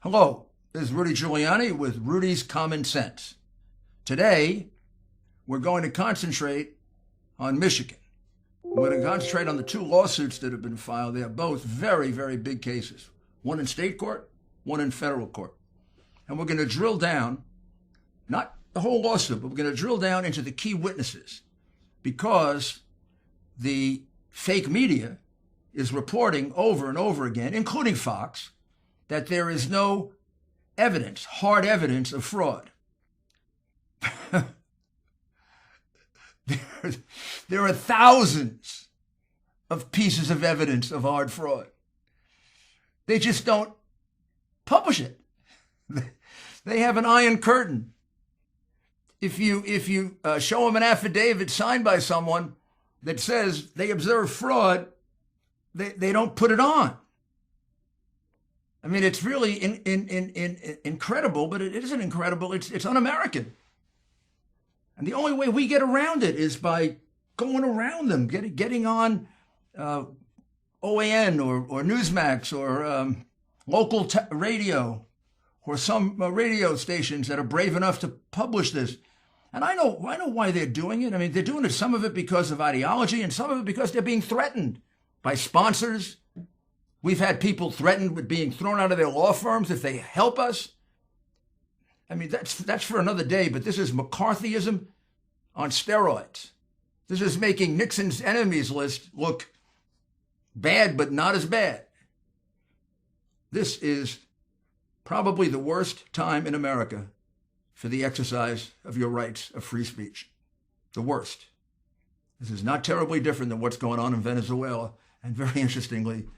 Hello, this is Rudy Giuliani with Rudy's Common Sense. Today, we're going to concentrate on Michigan. We're going to concentrate on the two lawsuits that have been filed. They are both very, very big cases. One in state court, one in federal court. And we're going to drill down, not the whole lawsuit, but we're going to drill down into the key witnesses because the fake media is reporting over and over again, including Fox, that there is no evidence, hard evidence of fraud. There are thousands of pieces of evidence of hard fraud. They just don't publish it. They have an iron curtain. If you show them an affidavit signed by someone that says they observed fraud, they don't put it on. I mean, it's really incredible, but it isn't incredible. It's un-American. And the only way we get around it is by going around them, getting on OAN or Newsmax or local radio or some radio stations that are brave enough to publish this. And I know why they're doing it. I mean, they're doing it, some of it because of ideology and some of it because they're being threatened by sponsors. We've had people threatened with being thrown out of their law firms if they help us. I mean, that's for another day, but this is McCarthyism on steroids. This is making Nixon's enemies list look bad, but not as bad. This is probably the worst time in America for the exercise of your rights of free speech. The worst. This is not terribly different than what's going on in Venezuela. And very interestingly,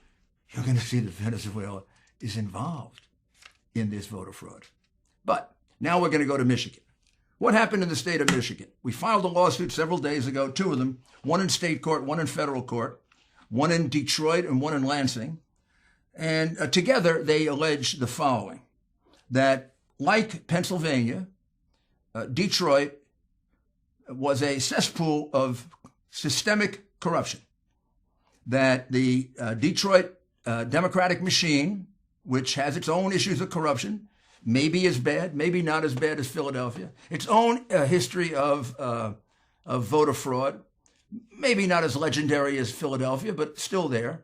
you're going to see that Venezuela is involved in this voter fraud. But now we're going to go to Michigan. What happened in the state of Michigan? We filed a lawsuit several days ago, two of them, one in state court, one in federal court, one in Detroit and one in Lansing. And together they allege the following, that like Pennsylvania, Detroit was a cesspool of systemic corruption, that the Detroit Democratic machine, which has its own issues of corruption, maybe as bad, maybe not as bad as Philadelphia, its own history of voter fraud, maybe not as legendary as Philadelphia, but still there,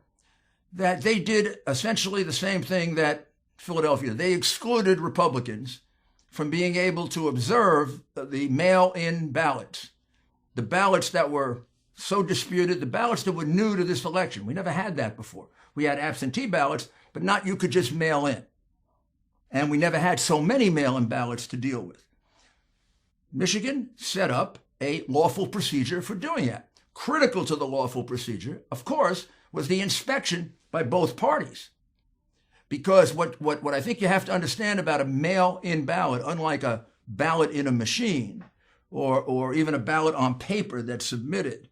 that they did essentially the same thing that Philadelphia. They excluded Republicans from being able to observe the mail-in ballots, the ballots that were so disputed, the ballots that were new to this election. We never had that before. We had absentee ballots, but not you could just mail in. And we never had so many mail-in ballots to deal with. Michigan set up a lawful procedure for doing that. Critical to the lawful procedure, of course, was the inspection by both parties. Because what I think you have to understand about a mail-in ballot, unlike a ballot in a machine or even a ballot on paper that's submitted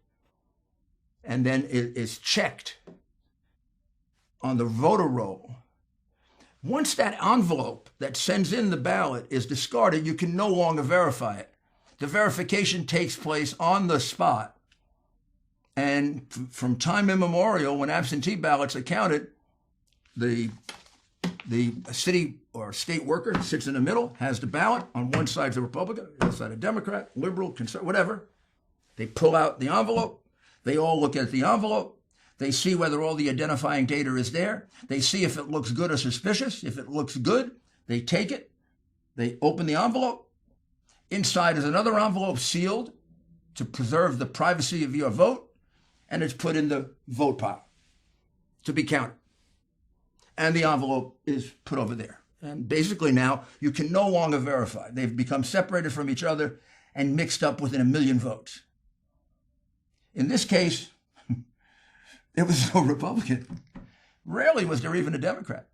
and then it is checked on the voter roll, once that envelope that sends in the ballot is discarded, you can no longer verify it. The verification takes place on the spot. And from time immemorial, when absentee ballots are counted, the city or state worker sits in the middle, has the ballot. On one side is a Republican, the other side a Democrat, liberal, conservative, whatever. They pull out the envelope. They all look at the envelope. They see whether all the identifying data is there. They see if it looks good or suspicious. If it looks good, they take it. They open the envelope. Inside is another envelope sealed to preserve the privacy of your vote, and it's put in the vote pile to be counted. And the envelope is put over there. And basically now you can no longer verify. They've become separated from each other and mixed up within 1 million votes. In this case, there was no Republican. Rarely was there even a Democrat.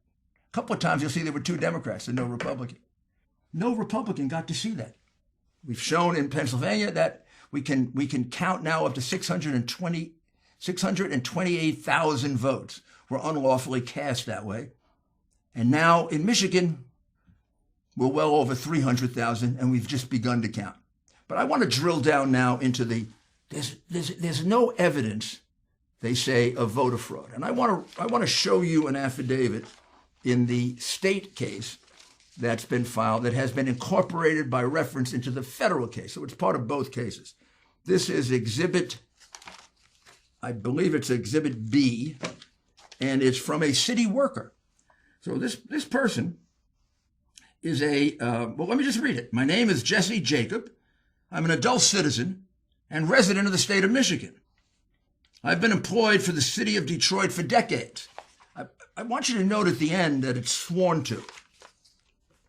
A couple of times you'll see there were 2 Democrats and no Republican. No Republican got to see that. We've shown in Pennsylvania that we can count now up to 628,000 votes were unlawfully cast that way. And now in Michigan, we're well over 300,000 and we've just begun to count. But I want to drill down now into there's no evidence, they say, of voter fraud. And I want to show you an affidavit in the state case that's been filed that has been incorporated by reference into the federal case. So it's part of both cases. This is exhibit, I believe it's exhibit B, and it's from a city worker. So this person is well, let me just read it. My name is Jesse Jacob. I'm an adult citizen and resident of the state of Michigan. I've been employed for the city of Detroit for decades. I want you to note at the end that it's sworn to.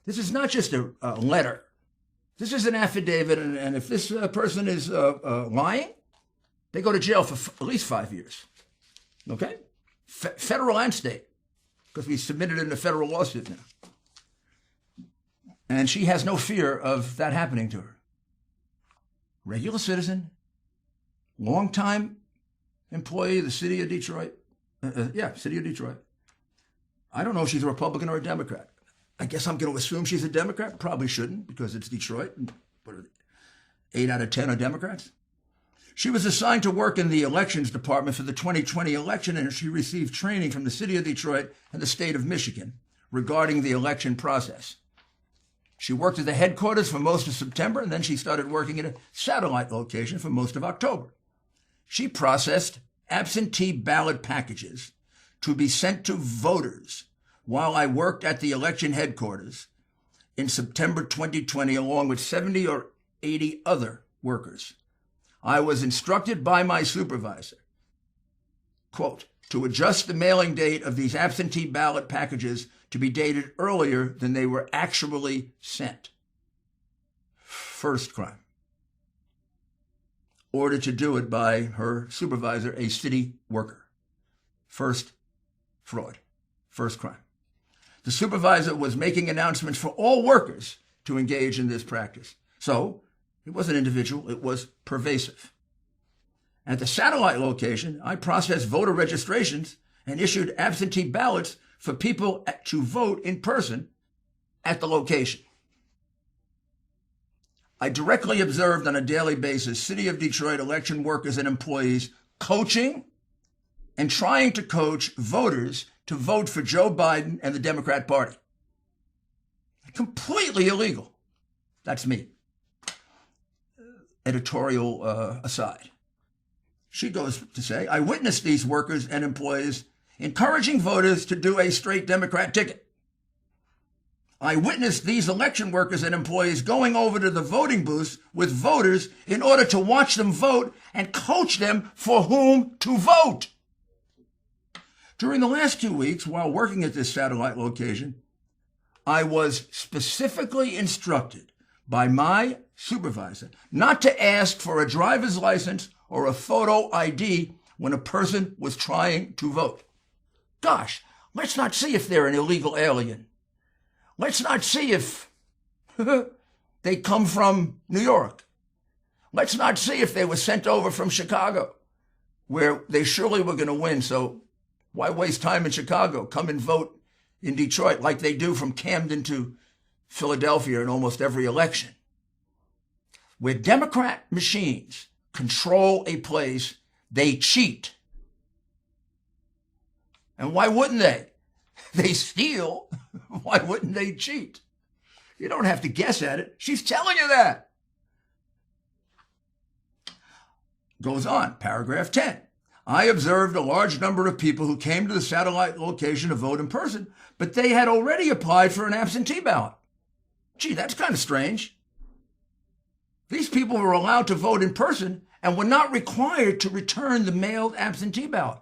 This is not just a letter. This is an affidavit, and if this person is lying, they go to jail for at least 5 years. Okay? Federal and state, because we submitted it in a federal lawsuit now. And she has no fear of that happening to her. Regular citizen, long-time employee of the city of Detroit. City of Detroit. I don't know if she's a Republican or a Democrat. I guess I'm going to assume she's a Democrat. Probably shouldn't, because it's Detroit. And 8 out of 10 are Democrats. She was assigned to work in the elections department for the 2020 election, and she received training from the city of Detroit and the state of Michigan regarding the election process. She worked at the headquarters for most of September, and then she started working at a satellite location for most of October. She processed absentee ballot packages to be sent to voters while I worked at the election headquarters in September 2020, along with 70 or 80 other workers. I was instructed by my supervisor, quote, to adjust the mailing date of these absentee ballot packages to be dated earlier than they were actually sent. First crime. Ordered to do it by her supervisor, a city worker. First fraud. First crime. The supervisor was making announcements for all workers to engage in this practice. So it wasn't individual, it was pervasive. At the satellite location, I processed voter registrations and issued absentee ballots for people to vote in person at the location. I directly observed on a daily basis City of Detroit election workers and employees coaching and trying to coach voters to vote for Joe Biden and the Democrat Party. Completely illegal. That's me. Editorial aside. She goes to say, I witnessed these workers and employees encouraging voters to do a straight Democrat ticket. I witnessed these election workers and employees going over to the voting booths with voters in order to watch them vote and coach them for whom to vote. During the last 2 weeks, while working at this satellite location, I was specifically instructed by my supervisor not to ask for a driver's license or a photo ID when a person was trying to vote. Gosh, let's not see if they're an illegal alien. Let's not see if they come from New York. Let's not see if they were sent over from Chicago, where they surely were going to win. So why waste time in Chicago? Come and vote in Detroit like they do from Camden to Philadelphia in almost every election. Where Democrat machines control a place, they cheat. And why wouldn't they? They steal. Why wouldn't they cheat? You don't have to guess at it. She's telling you that. Goes on, paragraph 10. I observed a large number of people who came to the satellite location to vote in person, but they had already applied for an absentee ballot. Gee, that's kind of strange. These people were allowed to vote in person and were not required to return the mailed absentee ballot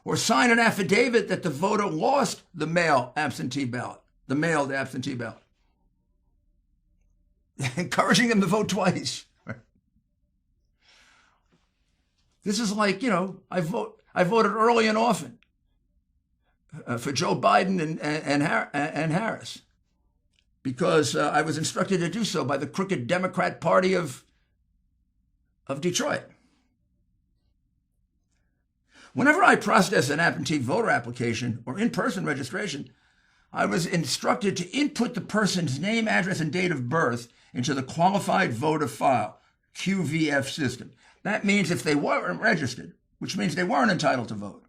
or sign an affidavit that the voter lost the mailed absentee ballot. Encouraging them to vote twice. This is like, I voted early and often for Joe Biden and Harris because I was instructed to do so by the crooked Democrat Party of Detroit. Whenever I process an absentee voter application or in-person registration, I was instructed to input the person's name, address, and date of birth into the qualified voter file, QVF system. That means if they weren't registered, which means they weren't entitled to vote,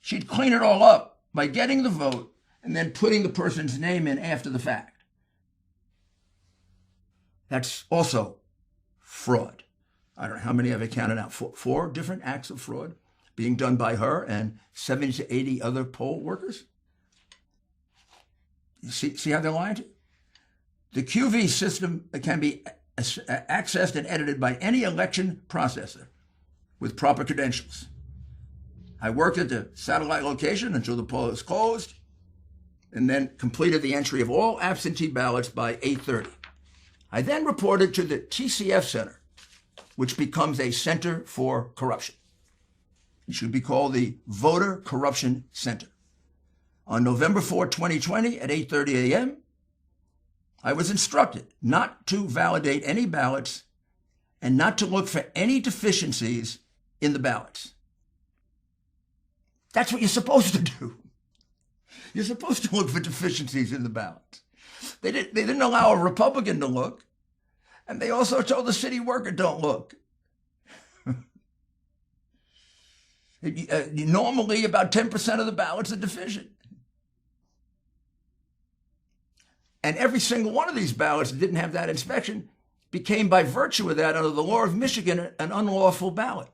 she'd clean it all up by getting the vote and then putting the person's name in after the fact. That's also fraud. I don't know how many I've counted out. Four different acts of fraud being done by her and 70 to 80 other poll workers. You see how they're lying to you? The QV system can be accessed and edited by any election processor with proper credentials. I worked at the satellite location until the poll was closed, and then completed the entry of all absentee ballots by 8:30. I then reported to the TCF Center, which becomes a Center for Corruption. It should be called the Voter Corruption Center. On November 4, 2020, at 8:30 a.m., I was instructed not to validate any ballots and not to look for any deficiencies in the ballots. That's what you're supposed to do. You're supposed to look for deficiencies in the ballots. They didn't allow a Republican to look, and they also told the city worker, don't look. Normally, about 10% of the ballots are deficient. And every single one of these ballots that didn't have that inspection became, by virtue of that, under the law of Michigan, an unlawful ballot.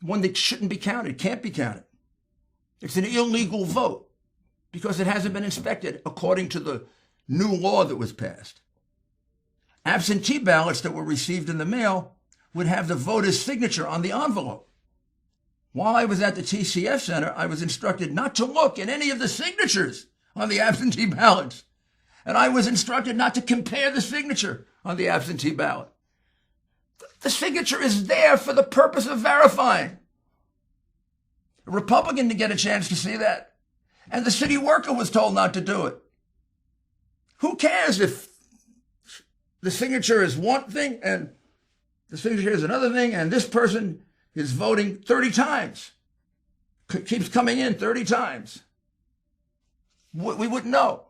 One that shouldn't be counted, can't be counted. It's an illegal vote because it hasn't been inspected according to the new law that was passed. Absentee ballots that were received in the mail would have the voter's signature on the envelope. While I was at the TCF Center, I was instructed not to look at any of the signatures on the absentee ballots. And I was instructed not to compare the signature on the absentee ballot. The signature is there for the purpose of verifying. A Republican didn't get a chance to see that. And the city worker was told not to do it. Who cares if the signature is one thing and the signature is another thing and this person is voting 30 times, keeps coming in 30 times? We wouldn't know.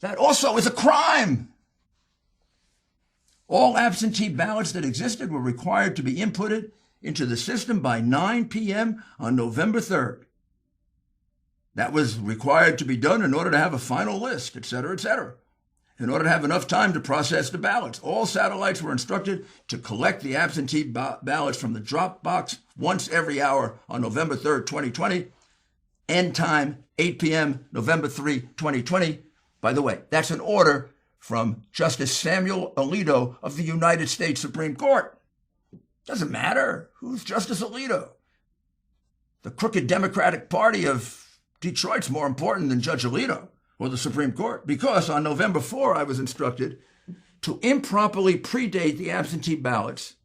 That also is a crime. All absentee ballots that existed were required to be inputted into the system by 9 p.m. on November 3rd. That was required to be done in order to have a final list, et cetera, in order to have enough time to process the ballots. All satellites were instructed to collect the absentee ballots from the drop box once every hour on November 3rd, 2020. End time, 8 p.m., November 3, 2020. By the way, that's an order from Justice Samuel Alito of the United States Supreme Court. Doesn't matter who's Justice Alito. The crooked Democratic Party of Detroit's more important than Judge Alito or the Supreme Court, because on November 4, I was instructed to improperly predate the absentee ballots,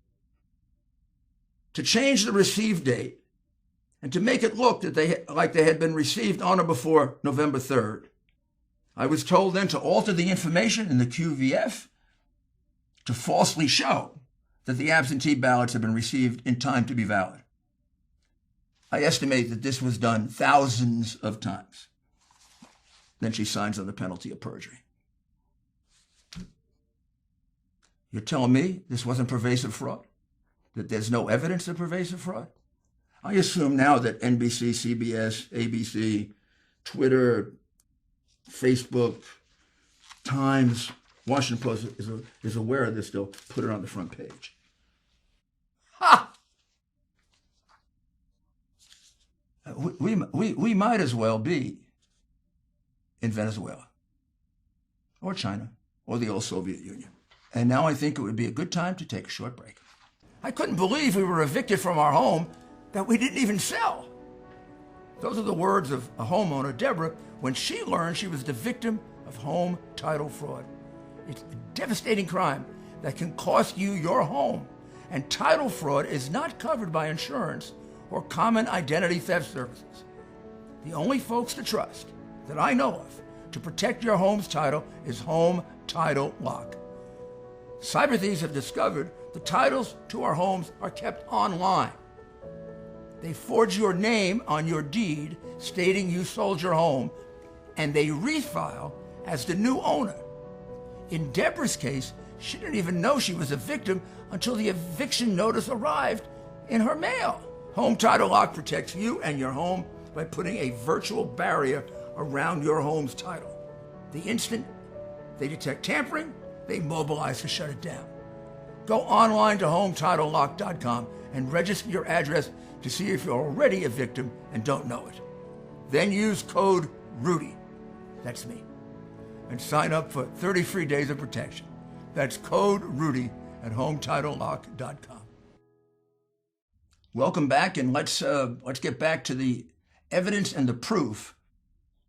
to change the receive date, and to make it look that they had been received on or before November 3rd. I was told then to alter the information in the QVF to falsely show that the absentee ballots had been received in time to be valid. I estimate that this was done thousands of times. Then she signs on the penalty of perjury. You're telling me this wasn't pervasive fraud? That there's no evidence of pervasive fraud? I assume now that NBC, CBS, ABC, Twitter, Facebook, Times, Washington Post is aware of this. They'll put it on the front page. Ha! We might as well be in Venezuela or China or the old Soviet Union. And now I think it would be a good time to take a short break. I couldn't believe we were evicted from our home that we didn't even sell. Those are the words of a homeowner, Deborah, when she learned she was the victim of home title fraud. It's a devastating crime that can cost you your home. And title fraud is not covered by insurance or common identity theft services. The only folks to trust that I know of to protect your home's title is Home Title Lock. Cyber thieves have discovered the titles to our homes are kept online. They forge your name on your deed stating you sold your home, and they refile as the new owner. In Deborah's case, she didn't even know she was a victim until the eviction notice arrived in her mail. Home Title Lock protects you and your home by putting a virtual barrier around your home's title. The instant they detect tampering, they mobilized to shut it down. Go online to HomeTitleLock.com and register your address to see if you're already a victim and don't know it. Then use code RUDY, that's me, and sign up for 30 free days of protection. That's code RUDY at HomeTitleLock.com. Welcome back, and let's get back to the evidence and the proof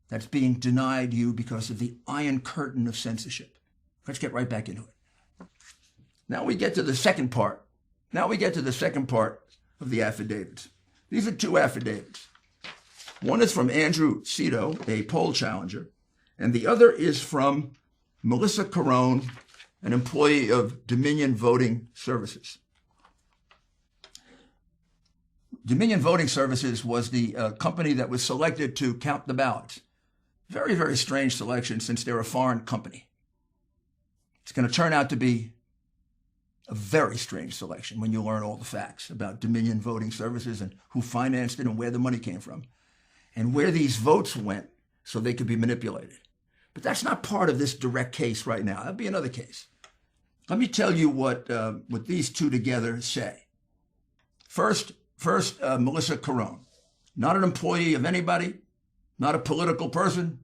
that's being denied you because of the iron curtain of censorship. Let's get right back into it. Now we get to the second part. Of the affidavits. These are two affidavits. One is from Andrew Cito, a poll challenger, and the other is from Melissa Carone, an employee of Dominion Voting Services. Dominion Voting Services was the company that was selected to count the ballots. Very, very strange selection since they're a foreign company. It's going to turn out to be a very strange selection when you learn all the facts about Dominion Voting Services and who financed it and where the money came from and where these votes went so they could be manipulated. But that's not part of this direct case right now. That'll be another case. Let me tell you what these two together say. First, Melissa Carone, not an employee of anybody, not a political person,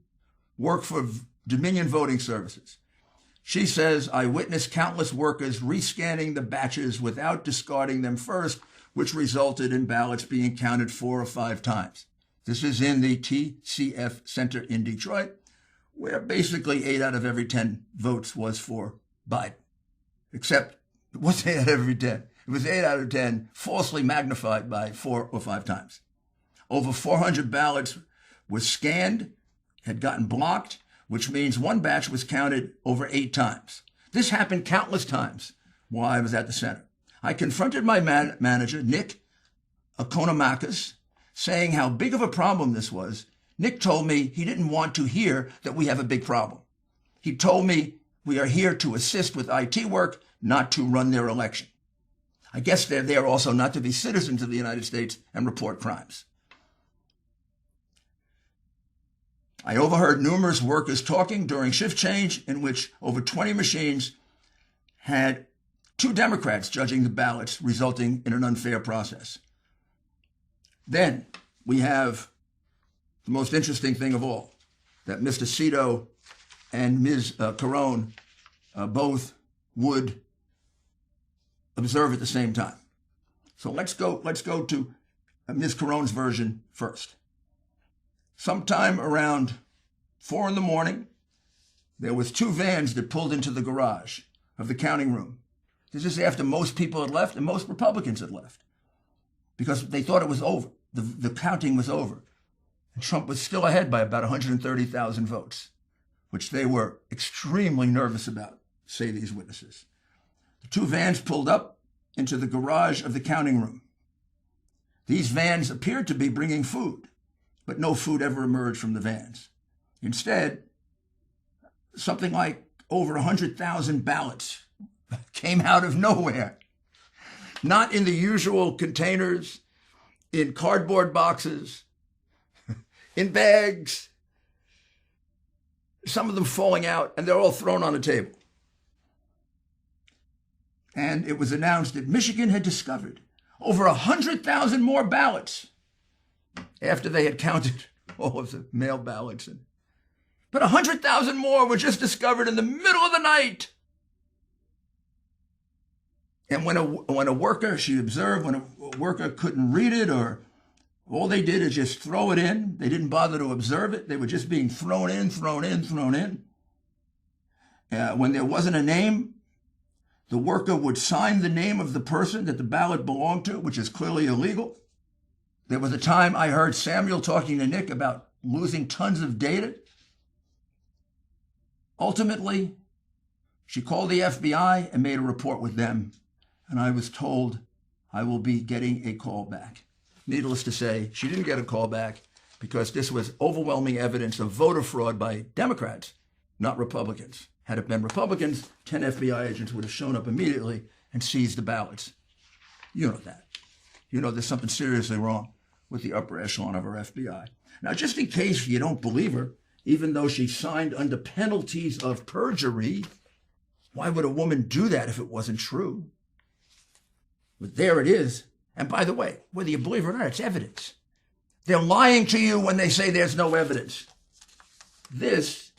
worked for Dominion Voting Services. She says, I witnessed countless workers rescanning the batches without discarding them first, which resulted in ballots being counted 4 or 5 times. This is in the TCF Center in Detroit, where basically 8 out of every 10 votes was for Biden. Except it wasn't 8 out of every 10. It was 8 out of 10 falsely magnified by 4 or 5 times. Over 400 ballots were scanned, had gotten blocked, which means one batch was counted over 8 times. This happened countless times while I was at the center. I confronted my manager, Nick Okonomakis, saying how big of a problem this was. Nick told me he didn't want to hear that we have a big problem. He told me we are here to assist with IT work, not to run their election. I guess they're there also not to be citizens of the United States and report crimes. I overheard numerous workers talking during shift change in which over 20 machines had 2 Democrats judging the ballots, resulting in an unfair process. Then we have the most interesting thing of all, that Mr. Cito and Ms. Carone both would observe at the same time. So let's go to Ms. Carone's version first. Sometime around 4 a.m, there was 2 vans that pulled into the garage of the counting room. This is after most people had left and most Republicans had left because they thought it was over. The counting was over. And Trump was still ahead by about 130,000 votes, which they were extremely nervous about, say these witnesses. The 2 vans pulled up into the garage of the counting room. These vans appeared to be bringing food, but no food ever emerged from the vans. Instead, something like over 100,000 ballots came out of nowhere. Not in the usual containers, in cardboard boxes, in bags, some of them falling out, and they're all thrown on a table. And it was announced that Michigan had discovered over 100,000 more ballots after they had counted all of the mail ballots. But 100,000 more were just discovered in the middle of the night. And when a worker, she observed, when a worker couldn't read it, or all they did is just throw it in. They didn't bother to observe it. They were just being thrown in. When there wasn't a name, the worker would sign the name of the person that the ballot belonged to, which is clearly illegal. There was a time I heard Samuel talking to Nick about losing tons of data. Ultimately, she called the FBI and made a report with them, and I was told I will be getting a call back. Needless to say, she didn't get a call back because this was overwhelming evidence of voter fraud by Democrats, not Republicans. Had it been Republicans, 10 FBI agents would have shown up immediately and seized the ballots. You know that. You know there's something seriously wrong with the upper echelon of our FBI. Now, just in case you don't believe her, even though she signed under penalties of perjury, Why would a woman do that if it wasn't true? But there it is. And by the way, whether you believe it or not, it's evidence. They're lying to you when they say there's no evidence. This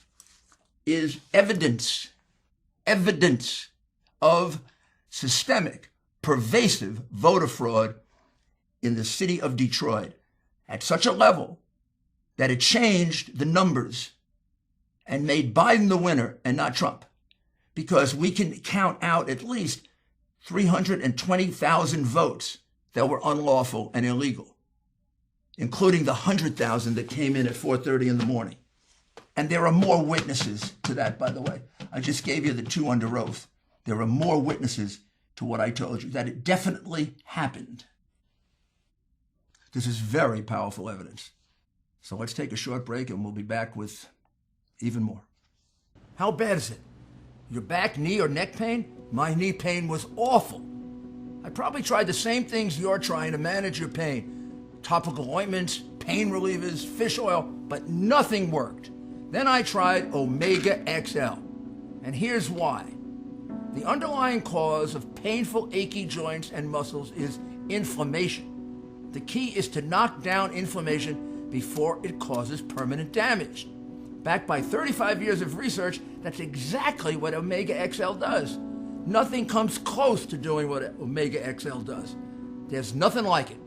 is evidence of systemic, pervasive voter fraud in the city of Detroit at such a level that it changed the numbers and made Biden the winner and not Trump. Because we can count out at least 320,000 votes that were unlawful and illegal, including the 100,000 that came in at 4:30 in the morning. And there are more witnesses to that, by the way. I just gave you the 2 under oath. There are more witnesses to what I told you, that it definitely happened. This is very powerful evidence. So let's take a short break and we'll be back with even more. How bad is it? Your back, knee, or neck pain? My knee pain was awful. I probably tried the same things you're trying to manage your pain. Topical ointments, pain relievers, fish oil, but nothing worked. Then I tried Omega XL. And here's why. The underlying cause of painful, achy joints and muscles is inflammation. The key is to knock down inflammation before it causes permanent damage. Backed by 35 years of research, that's exactly what Omega XL does. Nothing comes close to doing what Omega XL does. There's nothing like it.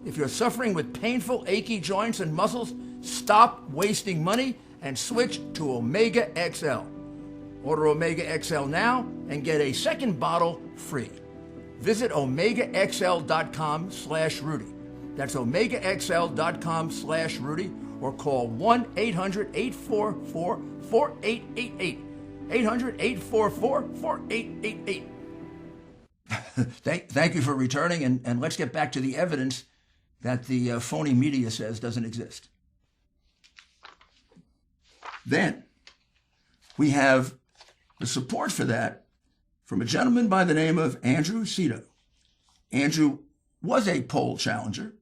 If you're suffering with painful, achy joints and muscles, stop wasting money and switch to Omega XL. Order Omega XL now and get a second bottle free. Visit omegaxl.com/Rudy. That's omegaxl.com/Rudy, or call 1-800-844-4888. 800-844-4888. Thank you for returning, and let's get back to the evidence that the phony media says doesn't exist. Then we have the support for that from a gentleman by the name of Andrew Cito. Andrew was a poll challenger.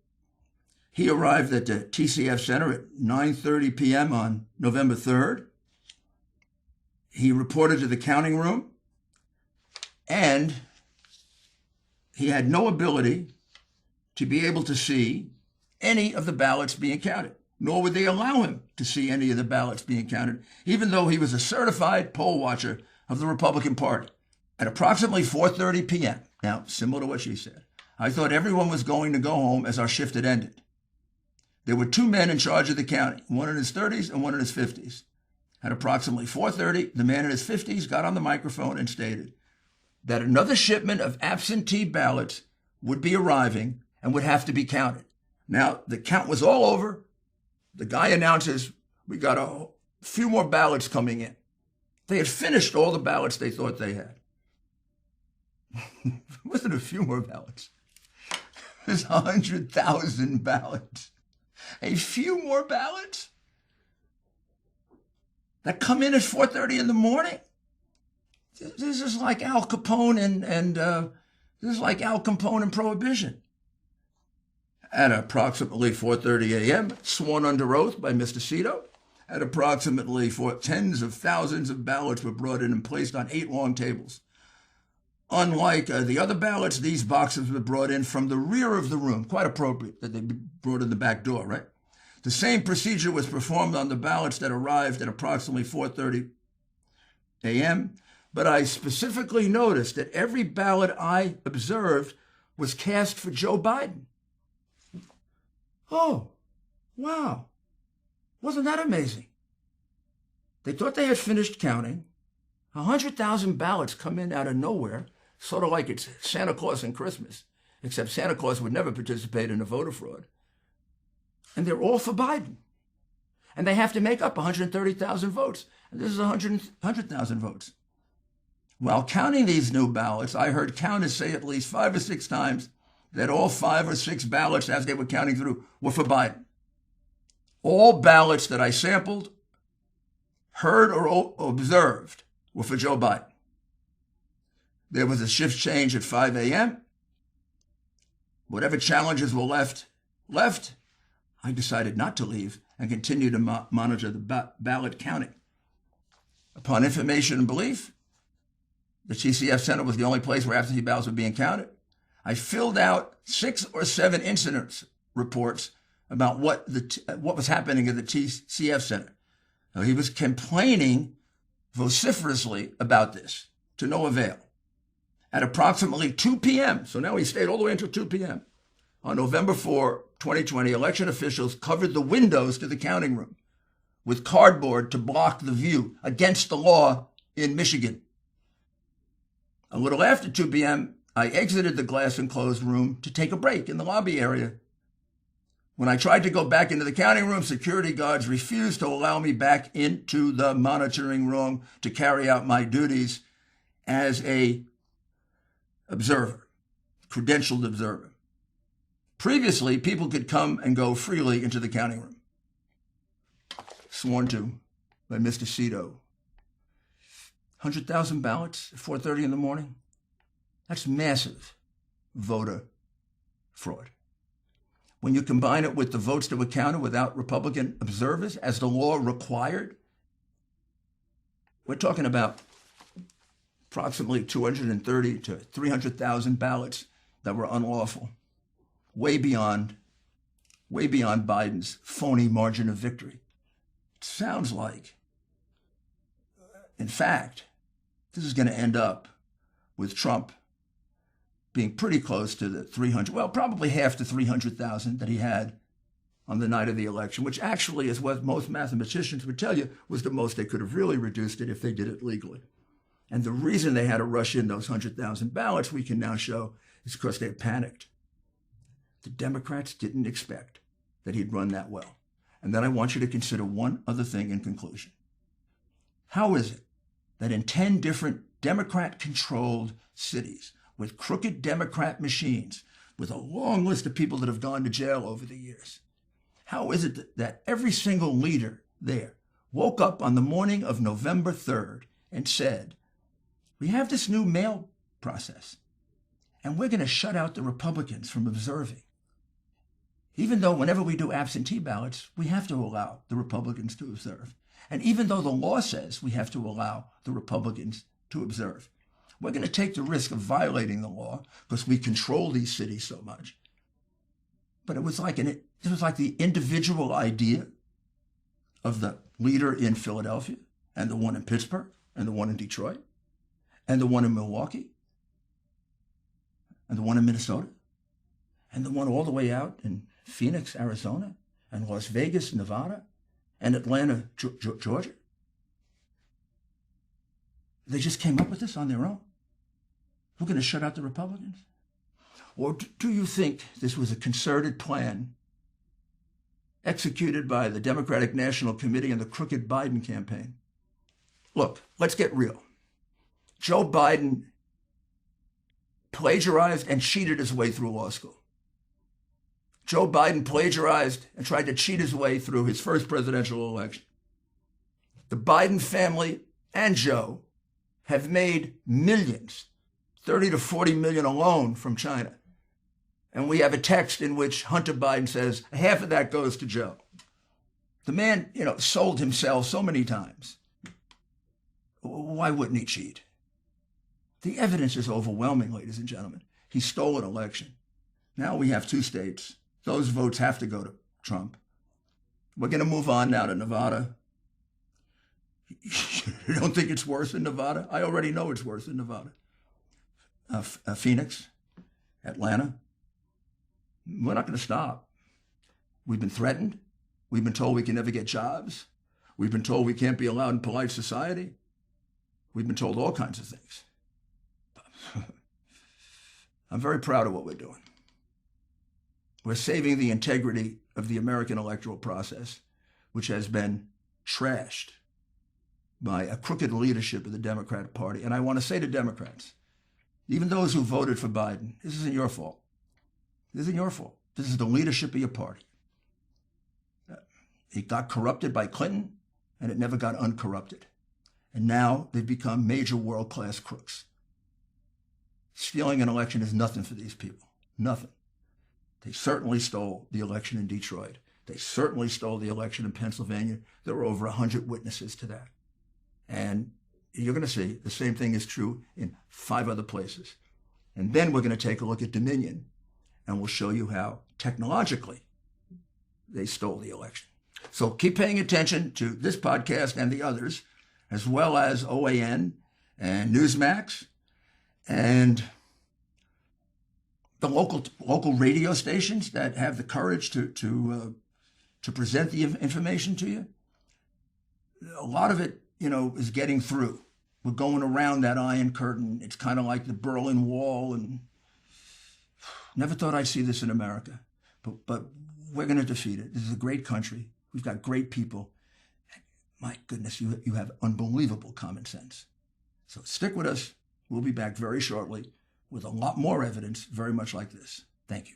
He arrived at the TCF Center at 9:30 p.m. on November 3rd. He reported to the counting room, and he had no ability to be able to see any of the ballots being counted, nor would they allow him to see any of the ballots being counted, even though he was a certified poll watcher of the Republican Party. At approximately 4:30 p.m., now, similar to what she said, I thought everyone was going to go home as our shift had ended. There were 2 men in charge of the counting, one in his 30s and one in his 50s. At approximately 4:30, the man in his 50s got on the microphone and stated that another shipment of absentee ballots would be arriving and would have to be counted. Now, the count was all over. The guy announces, we got a few more ballots coming in. They had finished all the ballots they thought they had. It wasn't a few more ballots. There's 100,000 ballots. A few more ballots that come in at 4:30 in the morning. This is like Al Capone and this is like Al Capone and Prohibition. At approximately 4:30 a.m., sworn under oath by Mr. Cito, at approximately tens of thousands of ballots were brought in and placed on 8 long tables. Unlike the other ballots, these boxes were brought in from the rear of the room. Quite appropriate that they be brought in the back door, right? The same procedure was performed on the ballots that arrived at approximately 4:30 a.m., but I specifically noticed that every ballot I observed was cast for Joe Biden. Oh, wow. Wasn't that amazing? They thought they had finished counting. 100,000 ballots come in out of nowhere, sort of like it's Santa Claus and Christmas, except Santa Claus would never participate in a voter fraud. And they're all for Biden. And they have to make up 130,000 votes. And this is 100,000 votes. While counting these new ballots, I heard counters say at least 5 or 6 times that all 5 or 6 ballots as they were counting through were for Biden. All ballots that I sampled, heard, or observed were for Joe Biden. There was a shift change at 5 a.m. Whatever challenges were left. I decided not to leave and continue to monitor the ballot counting. Upon information and belief, the TCF Center was the only place where absentee ballots were being counted. I filled out 6 or 7 incident reports about what was happening at the TCF Center. Now, he was complaining vociferously about this, to no avail. At approximately 2 p.m., so now he stayed all the way until 2 p.m., on November 4, 2020, election officials covered the windows to the counting room with cardboard to block the view, against the law in Michigan. A little after 2 p.m., I exited the glass-enclosed room to take a break in the lobby area. When I tried to go back into the counting room, security guards refused to allow me back into the monitoring room to carry out my duties as a observer, credentialed observer. Previously, people could come and go freely into the counting room. Sworn to by Mr. Cito. 100,000 ballots at 4:30 in the morning? That's massive voter fraud. When you combine it with the votes that were counted without Republican observers, as the law required, we're talking about approximately 230 to 300,000 ballots that were unlawful, way beyond Biden's phony margin of victory. It sounds like, in fact, this is going to end up with Trump being pretty close to the 300, well, probably half the 300,000 that he had on the night of the election, which actually is what most mathematicians would tell you was the most they could have really reduced it if they did it legally. And the reason they had to rush in those 100,000 ballots, we can now show, is because they panicked. The Democrats didn't expect that he'd run that well. And then I want you to consider one other thing in conclusion. How is it that in 10 different Democrat-controlled cities, with crooked Democrat machines, with a long list of people that have gone to jail over the years, how is it that every single leader there woke up on the morning of November 3rd and said, we have this new mail process, and we're going to shut out the Republicans from observing. Even though whenever we do absentee ballots, we have to allow the Republicans to observe. And even though the law says we have to allow the Republicans to observe, we're going to take the risk of violating the law because we control these cities so much. But it was like the individual idea of the leader in Philadelphia, and the one in Pittsburgh, and the one in Detroit, and the one in Milwaukee, and the one in Minnesota, and the one all the way out in Phoenix, Arizona, and Las Vegas, Nevada, and Atlanta, Georgia. They just came up with this on their own. We're going to shut out the Republicans? Or do you think this was a concerted plan executed by the Democratic National Committee and the crooked Biden campaign? Look, let's get real. Joe Biden plagiarized and cheated his way through law school. Joe Biden plagiarized and tried to cheat his way through his first presidential election. The Biden family and Joe have made millions, 30 to 40 million alone from China. And we have a text in which Hunter Biden says half of that goes to Joe. The man, sold himself so many times. Why wouldn't he cheat? The evidence is overwhelming, ladies and gentlemen. He stole an election. Now we have 2 states. Those votes have to go to Trump. We're going to move on now to Nevada. You don't think it's worse in Nevada? I already know it's worse in Nevada. Phoenix, Atlanta. We're not going to stop. We've been threatened. We've been told we can never get jobs. We've been told we can't be allowed in polite society. We've been told all kinds of things. I'm very proud of what we're doing. We're saving the integrity of the American electoral process, which has been trashed by a crooked leadership of the Democratic Party. And I want to say to Democrats, even those who voted for Biden, this isn't your fault. This isn't your fault. This is the leadership of your party. It got corrupted by Clinton, and it never got uncorrupted. And now they've become major world-class crooks. Stealing an election is nothing for these people. Nothing. They certainly stole the election in Detroit. They certainly stole the election in Pennsylvania. There were over 100 witnesses to that. And, you're going to see the same thing is true in 5 other places. And then we're going to take a look at Dominion, and we'll show you how technologically they stole the election. So keep paying attention to this podcast and the others, as well as OAN and Newsmax and the local radio stations that have the courage to present the information to you. A lot of it, is getting through. We're going around that Iron Curtain. It's kind of like the Berlin Wall, and never thought I'd see this in America, but we're going to defeat it. This is a great country. We've got great people. My goodness, you have unbelievable common sense. So stick with us. We'll be back very shortly with a lot more evidence, very much like this. Thank you.